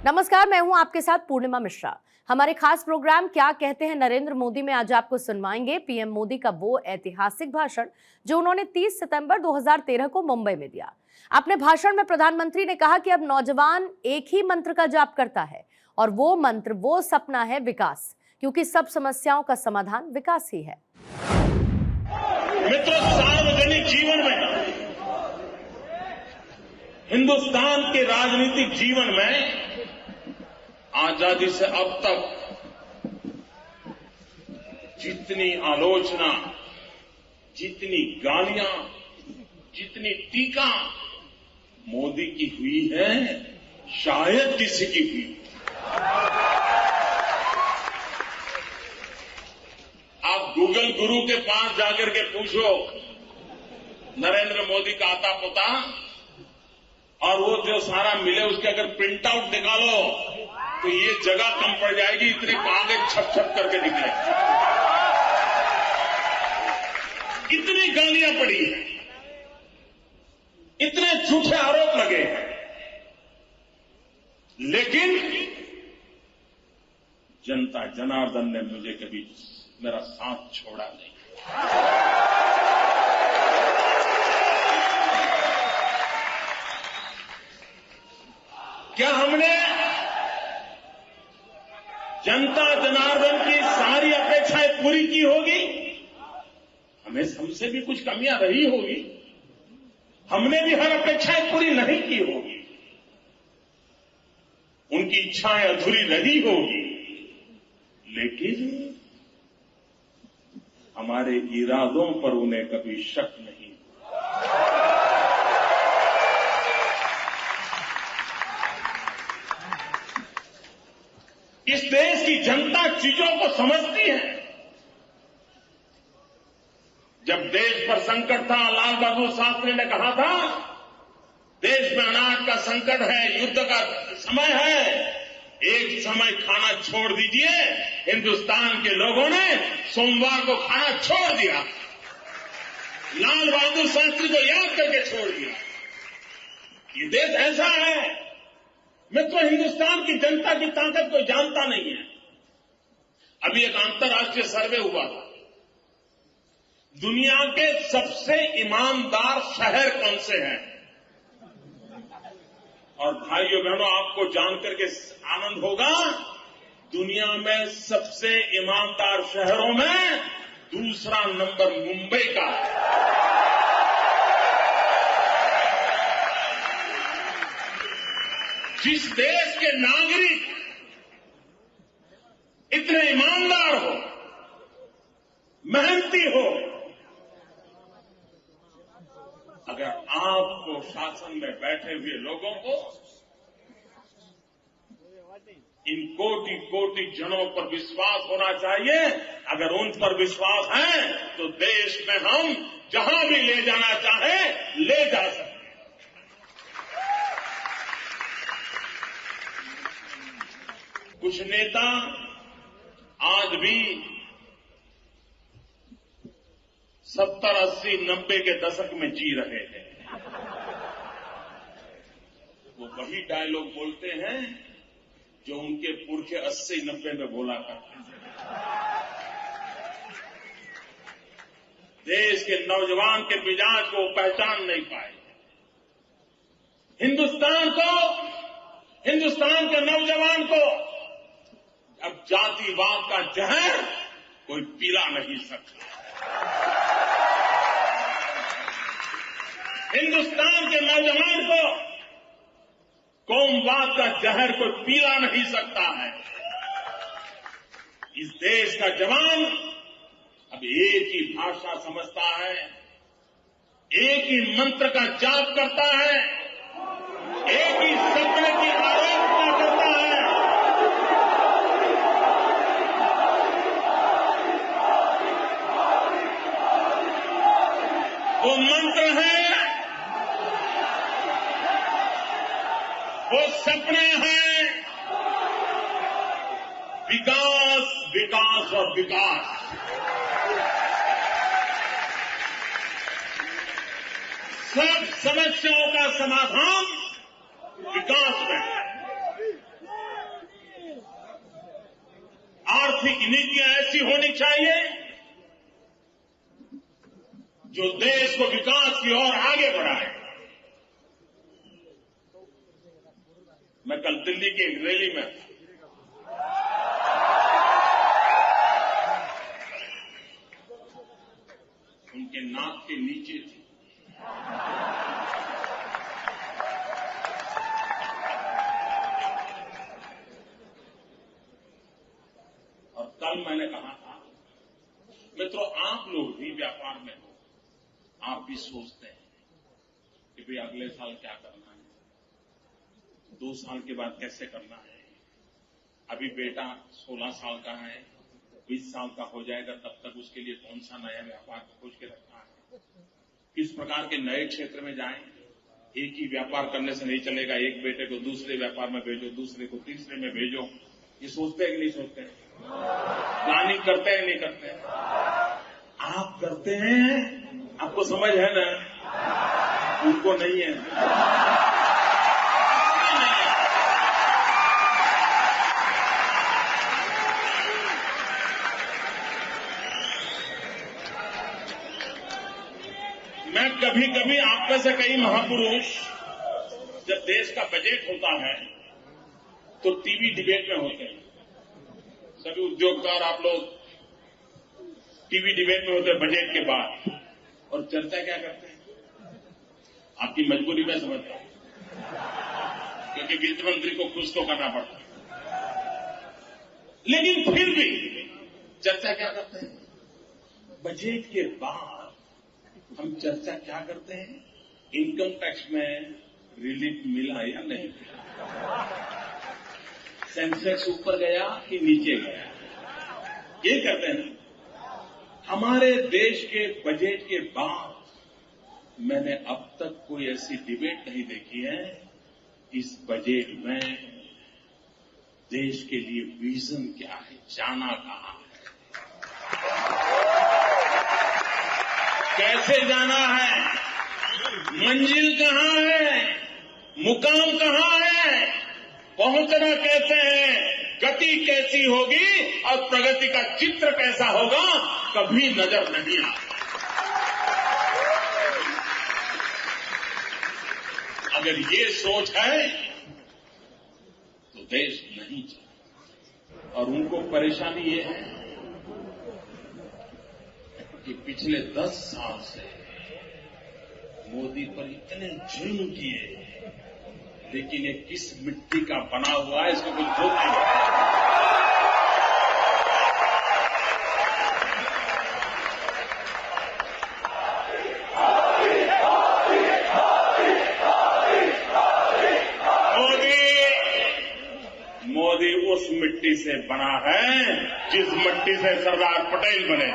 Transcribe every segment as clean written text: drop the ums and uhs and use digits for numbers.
नमस्कार, मैं हूं आपके साथ पूर्णिमा मिश्रा। हमारे खास प्रोग्राम क्या कहते हैं नरेंद्र मोदी में आज आपको सुनवाएंगे पीएम मोदी का वो ऐतिहासिक भाषण जो उन्होंने 30 सितंबर 2013 को मुंबई में दिया। अपने भाषण में प्रधानमंत्री ने कहा कि अब नौजवान एक ही मंत्र का जाप करता है और वो मंत्र, वो सपना है विकास, क्योंकि सब समस्याओं का समाधान विकास ही है। मित्रों, सार्वजनिक जीवन में, हिंदुस्तान के राजनीतिक जीवन में आजादी से अब तक जितनी आलोचना, जितनी गालियां, जितनी टीका मोदी की हुई है, शायद किसी की हुई। आप गूगल गुरु के पास जाकर के पूछो नरेंद्र मोदी का आता पता, और वो जो सारा मिले उसके अगर प्रिंट आउट निकालो तो ये जगह कम पड़ जाएगी, इतने कागज छप छप करके निकले। इतनी गालियां पड़ी हैं, इतने झूठे आरोप लगे हैं, लेकिन जनता जनार्दन ने मुझे कभी मेरा साथ छोड़ा नहीं। क्या हमने जनता जनार्दन की सारी अपेक्षाएं पूरी की होगी? हमें हमसे भी कुछ कमियां रही होगी, हमने भी हर अपेक्षाएं पूरी नहीं की होगी, उनकी इच्छाएं अधूरी रही होगी, लेकिन हमारे इरादों पर उन्हें कभी शक नहीं। इस देश की जनता चीजों को समझती है। जब देश पर संकट था, लाल बहादुर शास्त्री ने कहा था, देश में अनाज का संकट है, युद्ध का समय है, एक समय खाना छोड़ दीजिए। हिंदुस्तान के लोगों ने सोमवार को खाना छोड़ दिया, लाल बहादुर शास्त्री को याद करके छोड़ दिया। ये देश ऐसा है। मैं तो हिंदुस्तान की जनता की ताकत को जानता नहीं है। अभी एक अंतर्राष्ट्रीय सर्वे हुआ था, दुनिया के सबसे ईमानदार शहर कौन से हैं, और भाइयों बहनों, आपको जानकर के आनंद होगा, दुनिया में सबसे ईमानदार शहरों में दूसरा नंबर मुंबई का है। जिस देश के नागरिक इतने ईमानदार हो, मेहनती हो, अगर आपको शासन में बैठे हुए लोगों को इन कोटि कोटि जनों पर विश्वास होना चाहिए। अगर उन पर विश्वास है तो देश में हम जहां भी ले जाना चाहे ले जा सकते। कुछ नेता आज भी 70, 80, 90 के दशक में जी रहे हैं। वो वही डायलॉग बोलते हैं जो उनके पुरखे 80, 90 में बोला करते थे। देश के नौजवान के मिजाज को पहचान नहीं पाए। हिंदुस्तान के नौजवान को अब जातिवाद का जहर कोई पिला नहीं सकता। हिंदुस्तान के नौजवान को कौमवाद का जहर कोई पिला नहीं सकता है। इस देश का जवान अब एक ही भाषा समझता है, एक ही मंत्र का जाप करता है, एक ही सपने की आराधना करता है। वो मंत्र है, वो सपना है, विकास, विकास और विकास। सब समस्याओं का समाधान विकास में है। आर्थिक नीतियां ऐसी होनी चाहिए जो देश को विकास की ओर आगे बढ़ाए। मैं कल दिल्ली की एक रैली में उनके नाक के नीचे थी। और कल मैंने कहा था, मित्रों, आप लोग भी व्यापार में हो, आप भी सोचते हैं कि भाई अगले साल क्या करना है, 2 साल के बाद कैसे करना है। अभी बेटा 16 साल का है, 20 साल का हो जाएगा, तब तक उसके लिए कौन सा नया व्यापार खोज के रखना है, किस प्रकार के नए क्षेत्र में जाएं। एक ही व्यापार करने से नहीं चलेगा, एक बेटे को दूसरे व्यापार में भेजो, दूसरे को तीसरे में भेजो। ये सोचते हैं कि नहीं सोचते हैं? प्लानिंग करते हैं नहीं करते हैं? आप करते हैं, आपको समझ है ना, उनको नहीं है। मैं कभी कभी आप में से कई महापुरुष जब देश का बजट होता है तो टीवी डिबेट में होते हैं। सभी उद्योगकार आप लोग टीवी डिबेट में होते हैं बजट के बाद, और चर्चा क्या करते हैं? आपकी मजबूरी में समझता हूं, क्योंकि वित्त मंत्री को खुश तो करना पड़ता है, लेकिन फिर भी चर्चा क्या करते हैं? बजट के बाद हम चर्चा क्या करते हैं? इनकम टैक्स में रिलीफ मिला या नहीं मिला, सेंसेक्स ऊपर गया कि नीचे गया, ये करते हैं ना। हमारे देश के बजट के बाद मैंने अब तक कोई ऐसी डिबेट नहीं देखी है इस बजट में देश के लिए विजन क्या है, जाना कहां है, कैसे जाना है, मंजिल कहां है, मुकाम कहां है, पहुंचना कैसे है, गति कैसी होगी और प्रगति का चित्र कैसा होगा, कभी नजर नहीं आता। अगर ये सोच है तो देश नहीं चलेगा। और उनको परेशानी ये है कि पिछले 10 साल से मोदी पर इतने जुल्म किए, लेकिन ये किस मिट्टी का बना हुआ है इसको कुछ भूल नहीं। मोदी उस मिट्टी से बना है जिस मिट्टी से सरदार पटेल बने,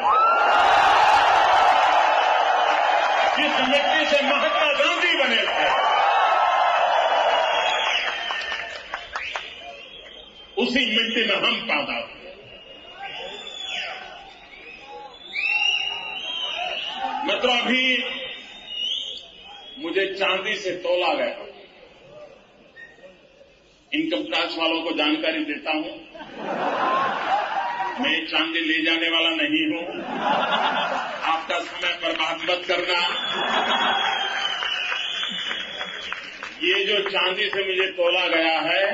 जिस मिट्टी से महात्मा गांधी बने थे, उसी मिट्टी में हम पैदा हुए। मित्रों, अभी मुझे चांदी से तोला गया। इनकम टैक्स वालों को जानकारी देता हूं, मैं चांदी ले जाने वाला नहीं हूं, आपका समय बर्बाद मत करना। ये जो चांदी से मुझे तोला गया है,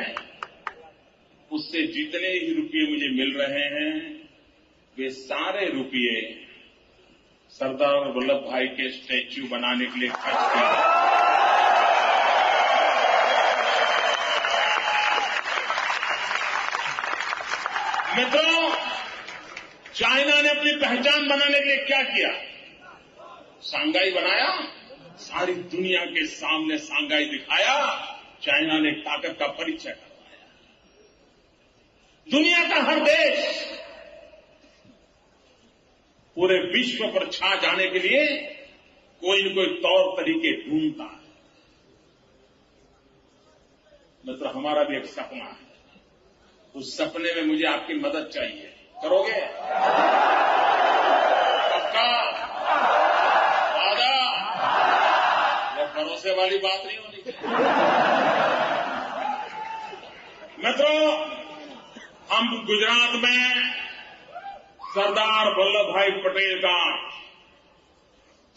उससे जितने ही रुपये मुझे मिल रहे हैं, वे सारे रुपये सरदार वल्लभ भाई के स्टैच्यू बनाने के लिए खर्च किए। मित्रों, चाइना ने अपनी पहचान बनाने के लिए क्या किया? सांघाई बनाया, सारी दुनिया के सामने सांघाई दिखाया, चाइना ने ताकत का परिचय करवाया। दुनिया का हर देश पूरे विश्व पर छा जाने के लिए कोई न कोई तौर तरीके ढूंढता है। मित्र, हमारा भी एक सपना है, उस सपने में मुझे आपकी मदद चाहिए। करोगे? पक्का? वादा? ये भरोसे वाली बात नहीं होनी चाहिए। मित्रों, हम गुजरात में सरदार वल्लभ भाई पटेल का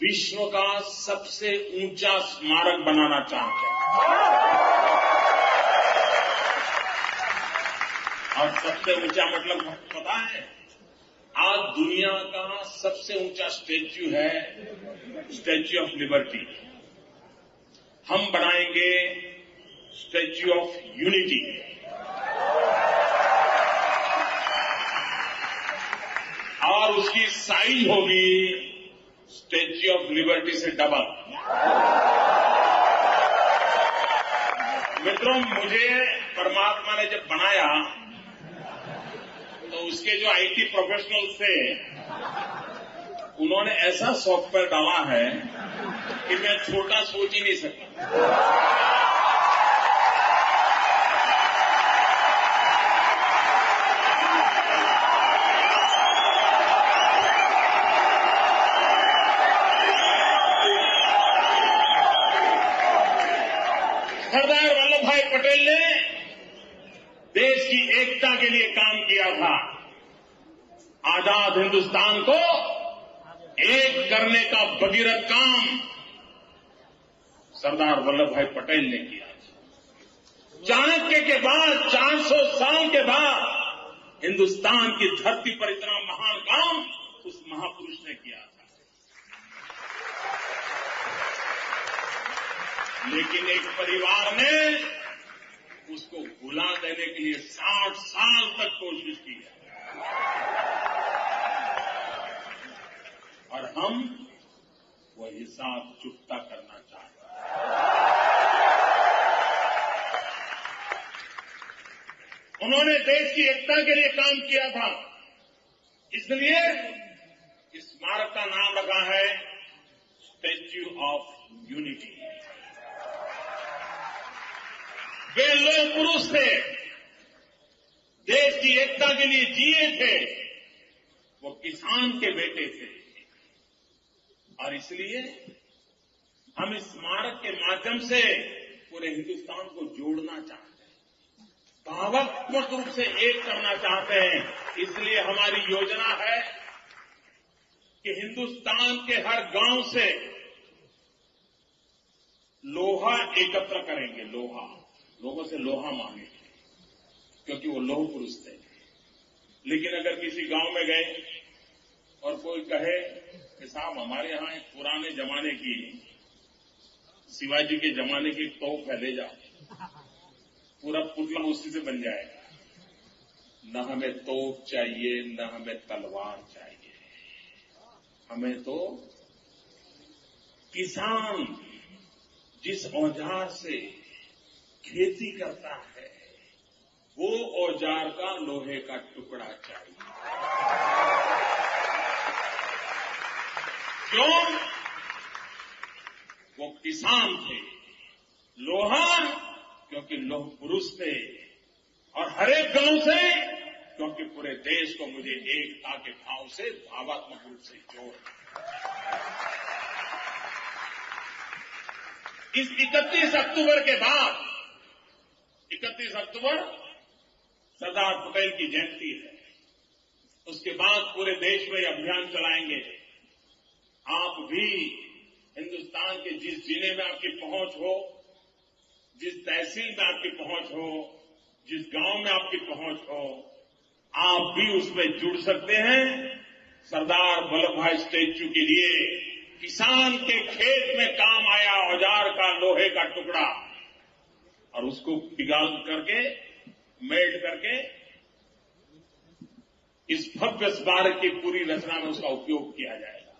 विश्व का सबसे ऊंचा स्मारक बनाना चाहते हैं। और सबसे ऊंचा मतलब पता है? आज दुनिया का सबसे ऊंचा स्टैच्यू है स्टैच्यू ऑफ लिबर्टी। हम बनाएंगे स्टैच्यू ऑफ यूनिटी। और उसकी साइज होगी स्टैच्यू ऑफ लिबर्टी से डबल। मित्रों, मुझे परमात्मा ने जब बनाया तो उसके जो आईटी प्रोफेशनल्स थे उन्होंने ऐसा सॉफ्टवेयर डाला है कि मैं छोटा सोच ही नहीं सकता। सरदार वल्लभ भाई पटेल ने देश की एकता के लिए काम किया था। आजाद हिंदुस्तान को एक करने का भगीरथ काम सरदार वल्लभ भाई पटेल ने किया। चाणक्य के बाद 400 साल के बाद हिंदुस्तान की धरती पर इतना महान काम उस महापुरुष ने किया था। लेकिन एक परिवार ने उसको भुला देने के लिए 60 साल तक कोशिश की है। और हम वो हिसाब चुकता करना चाहते हैं। उन्होंने देश की एकता के लिए काम किया था, इसलिए इस स्मारक का नाम रखा है स्टैच्यू ऑफ यूनिटी। वे लोग पुरुष थे, देश की एकता के लिए जिए थे, वो किसान के बेटे थे। और इसलिए हम इस स्मारक के माध्यम से पूरे हिंदुस्तान को जोड़ना चाहते हैं, भावनात्मक रूप से एक करना चाहते हैं। इसलिए हमारी योजना है कि हिंदुस्तान के हर गांव से लोहा एकत्र करेंगे। लोगों से लोहा मांगेंगे, क्योंकि वो लोह पुरुष थे। लेकिन अगर किसी गांव में गए और कोई कहे कि साहब हमारे यहां एक पुराने जमाने की शिवाजी के जमाने की तोप है, ले जाओ, पूरा पुतला उसी से बन जाएगा। न हमें तोप चाहिए, न हमें तलवार चाहिए, हमें तो किसान जिस औजार से खेती करता है वो औजार का लोहे का टुकड़ा चाहिए। क्यों? वो किसान थे। लोहा क्योंकि लोह पुरुष थे। और हर एक गांव से, क्योंकि पूरे देश को मुझे एकता के भाव से भावात्मक रूप से जोड़ना। इस 31 अक्टूबर के बाद, 31 अक्टूबर सरदार पटेल की जयंती है, उसके बाद पूरे देश में अभियान चलाएंगे। आप भी हिंदुस्तान के जिस जिले में आपकी पहुंच हो, जिस तहसील में आपकी पहुंच हो, जिस गांव में आपकी पहुंच हो, आप भी उसमें जुड़ सकते हैं। सरदार वल्लभ भाई स्टैच्यू के लिए किसान के खेत में काम आया औजार का लोहे का टुकड़ा, और उसको पिघाल करके मेल्ट करके इस भव्य स्मारक की पूरी रचना में उसका उपयोग किया जाएगा।